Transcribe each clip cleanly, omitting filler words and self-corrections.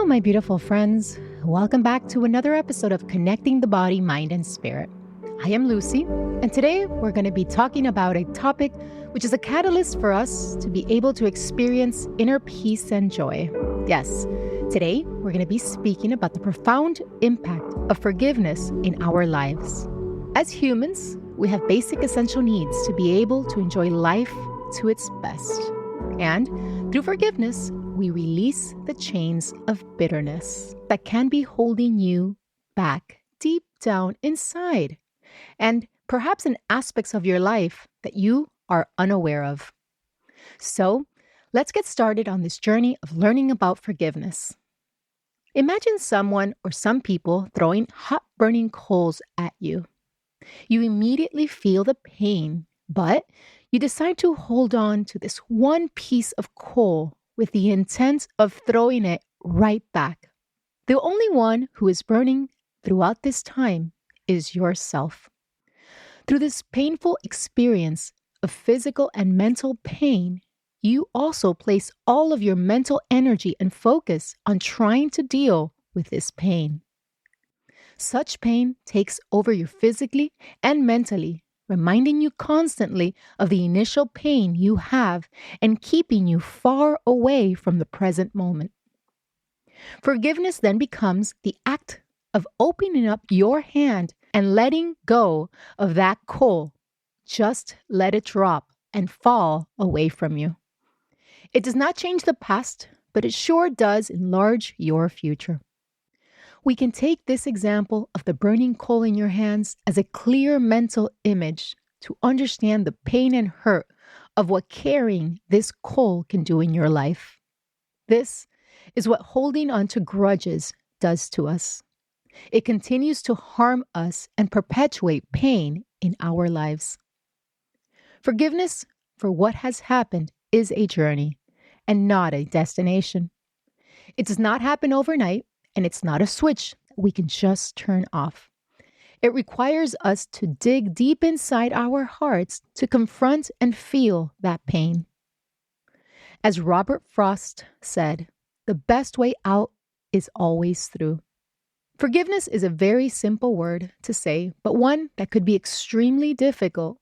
my beautiful friends. Welcome back to another episode of Connecting the Body, Mind, and Spirit. I am Lucy, and today we're going to be talking about a topic which is a catalyst for us to be able to experience inner peace and joy. Yes, today we're going to be speaking about the profound impact of forgiveness in our lives. As humans, we have basic essential needs to be able to enjoy life to its best. And through forgiveness, we release the chains of bitterness that can be holding you back deep down inside, and perhaps in aspects of your life that you are unaware of. So, let's get started on this journey of learning about forgiveness. Imagine someone or some people throwing hot burning coals at you. You immediately feel the pain, but you decide to hold on to this one piece of coal with the intent of throwing it right back. The only one who is burning throughout this time is yourself. Through this painful experience of physical and mental pain, you also place all of your mental energy and focus on trying to deal with this pain. Such pain takes over you physically and mentally, reminding you constantly of the initial pain you have and keeping you far away from the present moment. Forgiveness then becomes the act of opening up your hand and letting go of that coal. Just let it drop and fall away from you. It does not change the past, but it sure does enlarge your future. We can take this example of the burning coal in your hands as a clear mental image to understand the pain and hurt of what carrying this coal can do in your life. This is what holding on to grudges does to us. It continues to harm us and perpetuate pain in our lives. Forgiveness for what has happened is a journey and not a destination. It does not happen overnight. And it's not a switch that we can just turn off. It requires us to dig deep inside our hearts to confront and feel that pain. As Robert Frost said, the best way out is always through. Forgiveness is a very simple word to say, but one that could be extremely difficult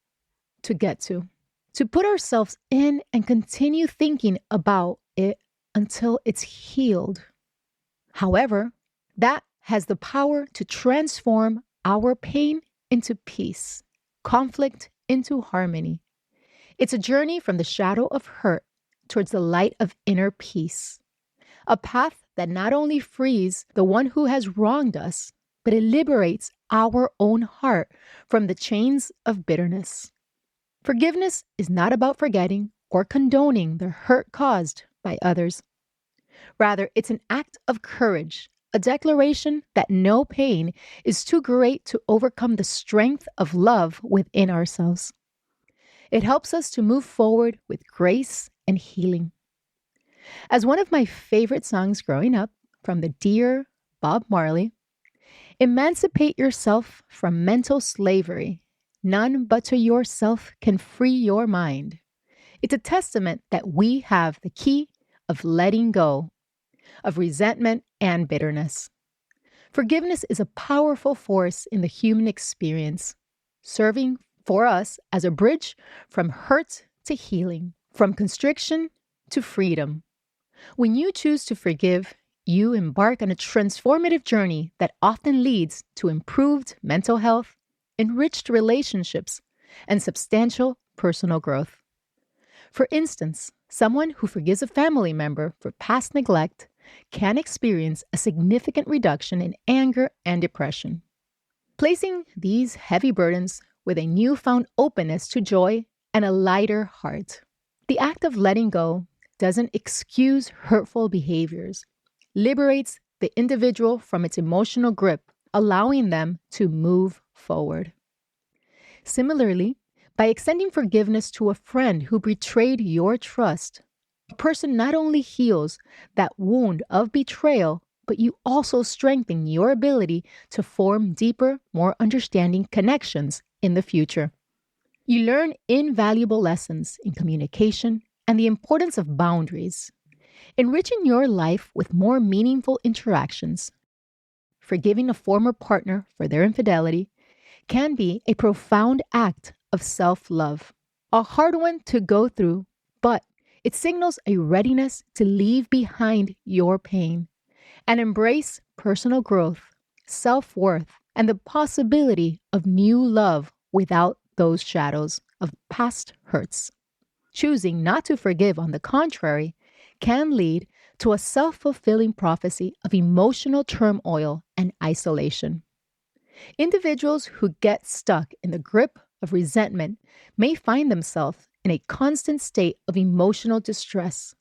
to get to put ourselves in and continue thinking about it until it's healed. However, that has the power to transform our pain into peace, conflict into harmony. It's a journey from the shadow of hurt towards the light of inner peace, a path that not only frees the one who has wronged us, but it liberates our own heart from the chains of bitterness. Forgiveness is not about forgetting or condoning the hurt caused by others. Rather, it's an act of courage, a declaration that no pain is too great to overcome the strength of love within ourselves. It helps us to move forward with grace and healing. As one of my favorite songs growing up from the dear Bob Marley, emancipate yourself from mental slavery. None but to yourself can free your mind. It's a testament that we have the key of letting go of resentment and bitterness. Forgiveness is a powerful force in the human experience, serving for us as a bridge from hurt to healing, from constriction to freedom. When you choose to forgive, you embark on a transformative journey that often leads to improved mental health, enriched relationships, and substantial personal growth. For instance, someone who forgives a family member for past neglect can experience a significant reduction in anger and depression. Placing these heavy burdens with a newfound openness to joy and a lighter heart. The act of letting go doesn't excuse hurtful behaviors, liberates the individual from its emotional grip, allowing them to move forward. Similarly, by extending forgiveness to a friend who betrayed your trust, a person not only heals that wound of betrayal, but you also strengthen your ability to form deeper, more understanding connections in the future. You learn invaluable lessons in communication and the importance of boundaries. Enriching your life with more meaningful interactions, forgiving a former partner for their infidelity, can be a profound act of self love. A hard one to go through, but it signals a readiness to leave behind your pain and embrace personal growth, self worth, and the possibility of new love without those shadows of past hurts. Choosing not to forgive, on the contrary, can lead to a self fulfilling prophecy of emotional turmoil and isolation. Individuals who get stuck in the grip of resentment may find themselves in a constant state of emotional distress,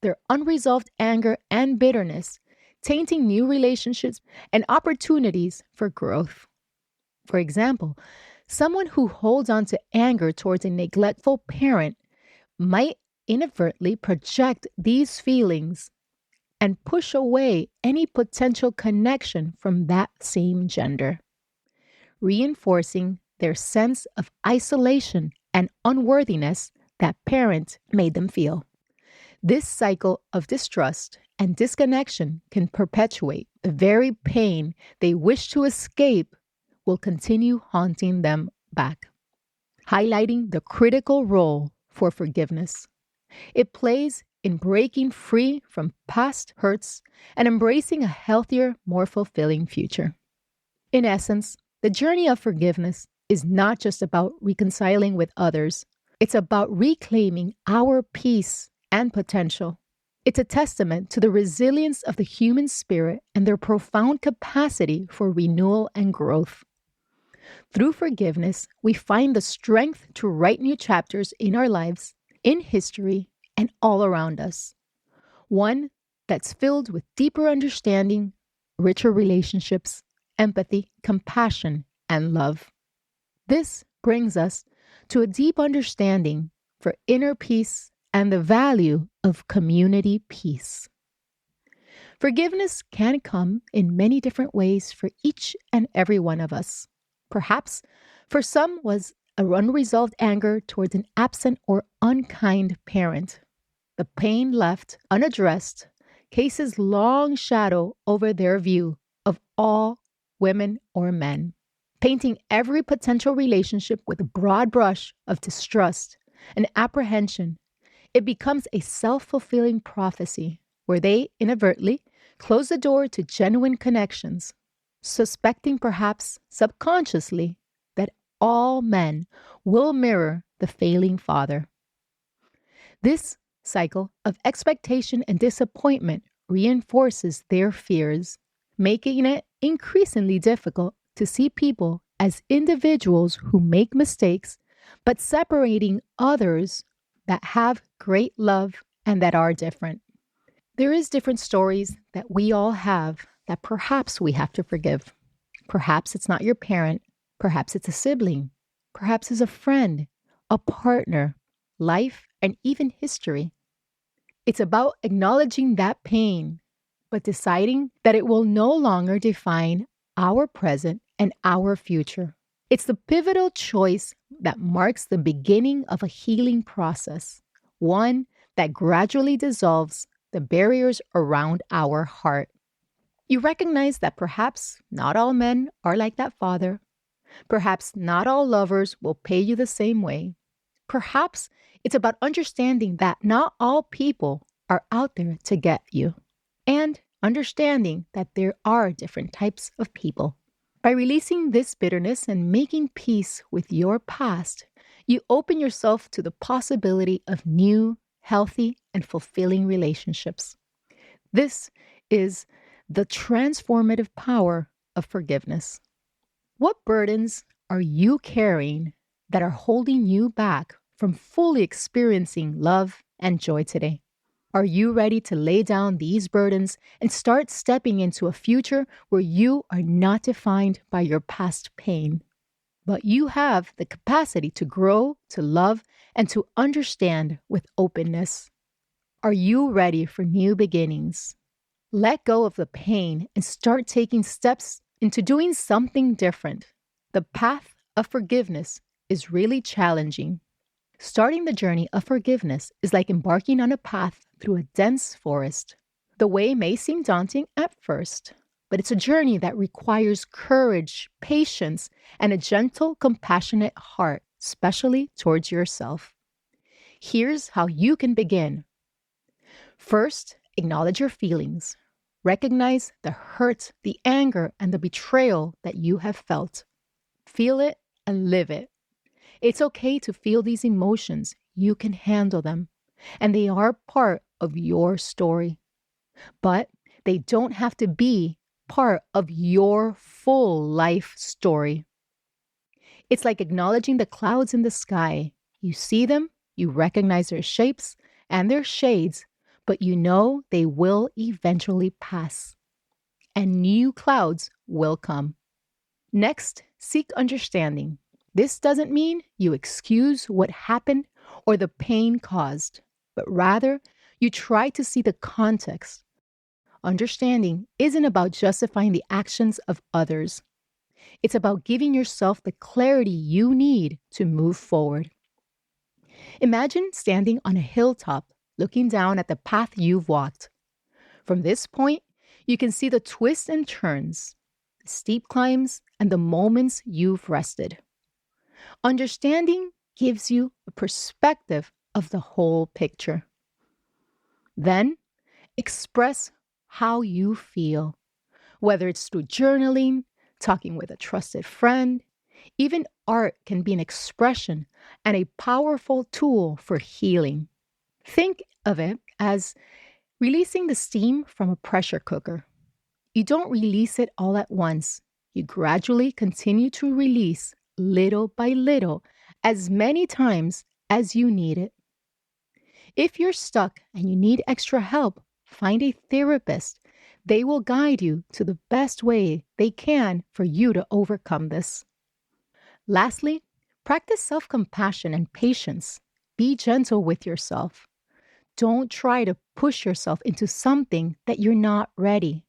their unresolved anger and bitterness tainting new relationships and opportunities for growth. For example, someone who holds on to anger towards a neglectful parent might inadvertently project these feelings and push away any potential connection from that same gender, reinforcing their sense of isolation and unworthiness that parent made them feel. This cycle of distrust and disconnection can perpetuate the very pain they wish to escape will continue haunting them back, highlighting the critical role for forgiveness. It plays in breaking free from past hurts and embracing a healthier, more fulfilling future. In essence, the journey of forgiveness is not just about reconciling with others, it's about reclaiming our peace and potential. It's a testament to the resilience of the human spirit and their profound capacity for renewal and growth. Through forgiveness, we find the strength to write new chapters in our lives, in history, and all around us. One that's filled with deeper understanding, richer relationships, empathy, compassion, and love. This brings us to a deep understanding for inner peace and the value of community peace. Forgiveness can come in many different ways for each and every one of us. Perhaps for some was an unresolved anger towards an absent or unkind parent. The pain left unaddressed casts long shadow over their view of all women or men, painting every potential relationship with a broad brush of distrust and apprehension. It becomes a self-fulfilling prophecy where they inadvertently close the door to genuine connections, suspecting perhaps subconsciously that all men will mirror the failing father. This cycle of expectation and disappointment reinforces their fears, making it increasingly difficult to see people as individuals who make mistakes, but separating others that have great love and that are different. There is different stories that we all have that perhaps we have to forgive. Perhaps it's not your parent. Perhaps it's a sibling. Perhaps it's a friend, a partner, life, and even history. It's about acknowledging that pain, but deciding that it will no longer define our present and our future. It's the pivotal choice that marks the beginning of a healing process, one that gradually dissolves the barriers around our heart. You recognize that perhaps not all men are like that father. Perhaps not all lovers will pay you the same way. Perhaps it's about understanding that not all people are out there to get you, and understanding that there are different types of people. By releasing this bitterness and making peace with your past, you open yourself to the possibility of new, healthy, and fulfilling relationships. This is the transformative power of forgiveness. What burdens are you carrying that are holding you back from fully experiencing love and joy today? Are you ready to lay down these burdens and start stepping into a future where you are not defined by your past pain, but you have the capacity to grow, to love, and to understand with openness? Are you ready for new beginnings? Let go of the pain and start taking steps into doing something different. The path of forgiveness is really challenging. Starting the journey of forgiveness is like embarking on a path through a dense forest. The way may seem daunting at first, but it's a journey that requires courage, patience, and a gentle, compassionate heart, especially towards yourself. Here's how you can begin. First, acknowledge your feelings. Recognize the hurt, the anger, and the betrayal that you have felt. Feel it and live it. It's okay to feel these emotions. You can handle them, and they are part of your story. But they don't have to be part of your full life story. It's like acknowledging the clouds in the sky. You see them, you recognize their shapes and their shades, but you know they will eventually pass, and new clouds will come. Next, seek understanding. This doesn't mean you excuse what happened or the pain caused, but rather you try to see the context. Understanding isn't about justifying the actions of others. It's about giving yourself the clarity you need to move forward. Imagine standing on a hilltop, looking down at the path you've walked. From this point, you can see the twists and turns, the steep climbs, and the moments you've rested. Understanding gives you a perspective of the whole picture. Then, express how you feel, whether it's through journaling, talking with a trusted friend. Even art can be an expression and a powerful tool for healing. Think of it as releasing the steam from a pressure cooker. You don't release it all at once. You gradually continue to release little by little, as many times as you need it. If you're stuck and you need extra help, find a therapist. They will guide you to the best way they can for you to overcome this. Lastly, practice self-compassion and patience. Be gentle with yourself. Don't try to push yourself into something that you're not ready.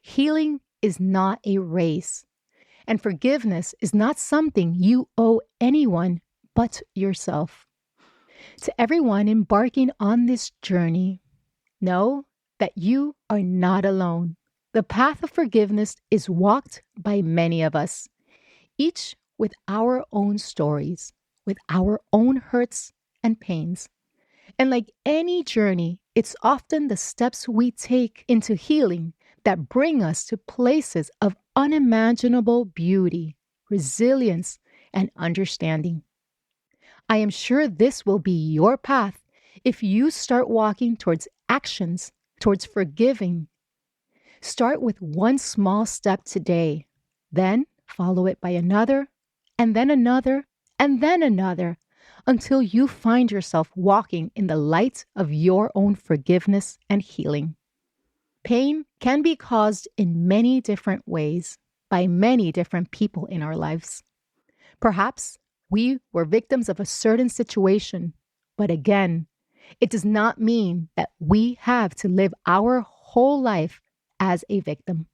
Healing is not a race, and forgiveness is not something you owe anyone but yourself. To everyone embarking on this journey, know that you are not alone. The path of forgiveness is walked by many of us, each with our own stories, with our own hurts and pains. And like any journey, it's often the steps we take into healing that bring us to places of unimaginable beauty, resilience, and understanding. I am sure this will be your path if you start walking towards actions, towards forgiving. Start with one small step today, then follow it by another, and then another, and then another, until you find yourself walking in the light of your own forgiveness and healing. Pain can be caused in many different ways by many different people in our lives. Perhaps we were victims of a certain situation, but again, it does not mean that we have to live our whole life as a victim.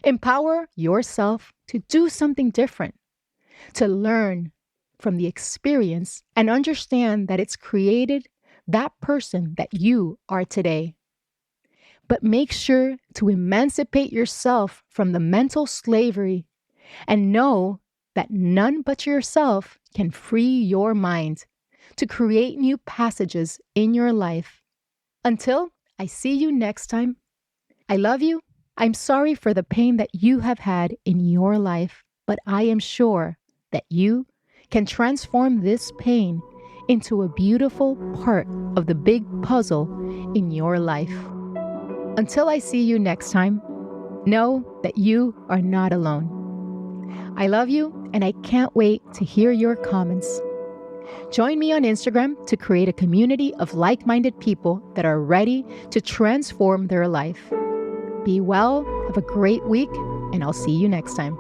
Empower yourself to do something different, to learn from the experience and understand that it's created that person that you are today. But make sure to emancipate yourself from the mental slavery and know that none but yourself can free your mind to create new passages in your life. Until I see you next time, I love you. I'm sorry for the pain that you have had in your life, but I am sure that you can transform this pain into a beautiful part of the big puzzle in your life. Until I see you next time, know that you are not alone. I love you, and I can't wait to hear your comments. Join me on Instagram to create a community of like-minded people that are ready to transform their life. Be well, have a great week, and I'll see you next time.